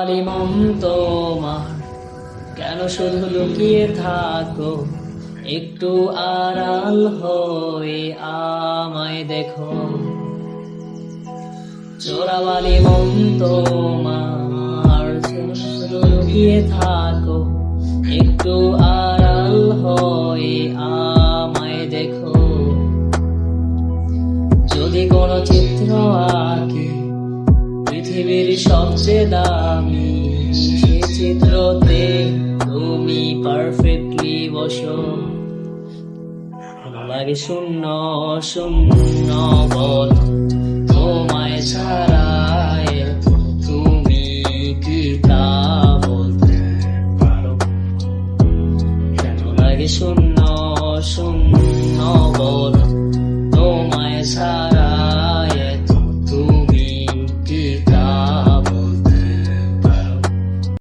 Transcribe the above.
মন তোমার কেন শুধু লুকিয়ে থাকো, একটু আড়াল হয়ে আমায় দেখো। চোরাবালি মন তোমার শুধু লুকিয়ে থাকো, একটু আড়াল হয়ে আমায় দেখো। যদি কোনো চিত্র আঁকি পৃথিবীর সবচেয়ে দামি, সে চিত্রতে তুমি পারফেক্টলি বসো। লাগে শূন্য শূন্য বল, তোমায় ছাড়া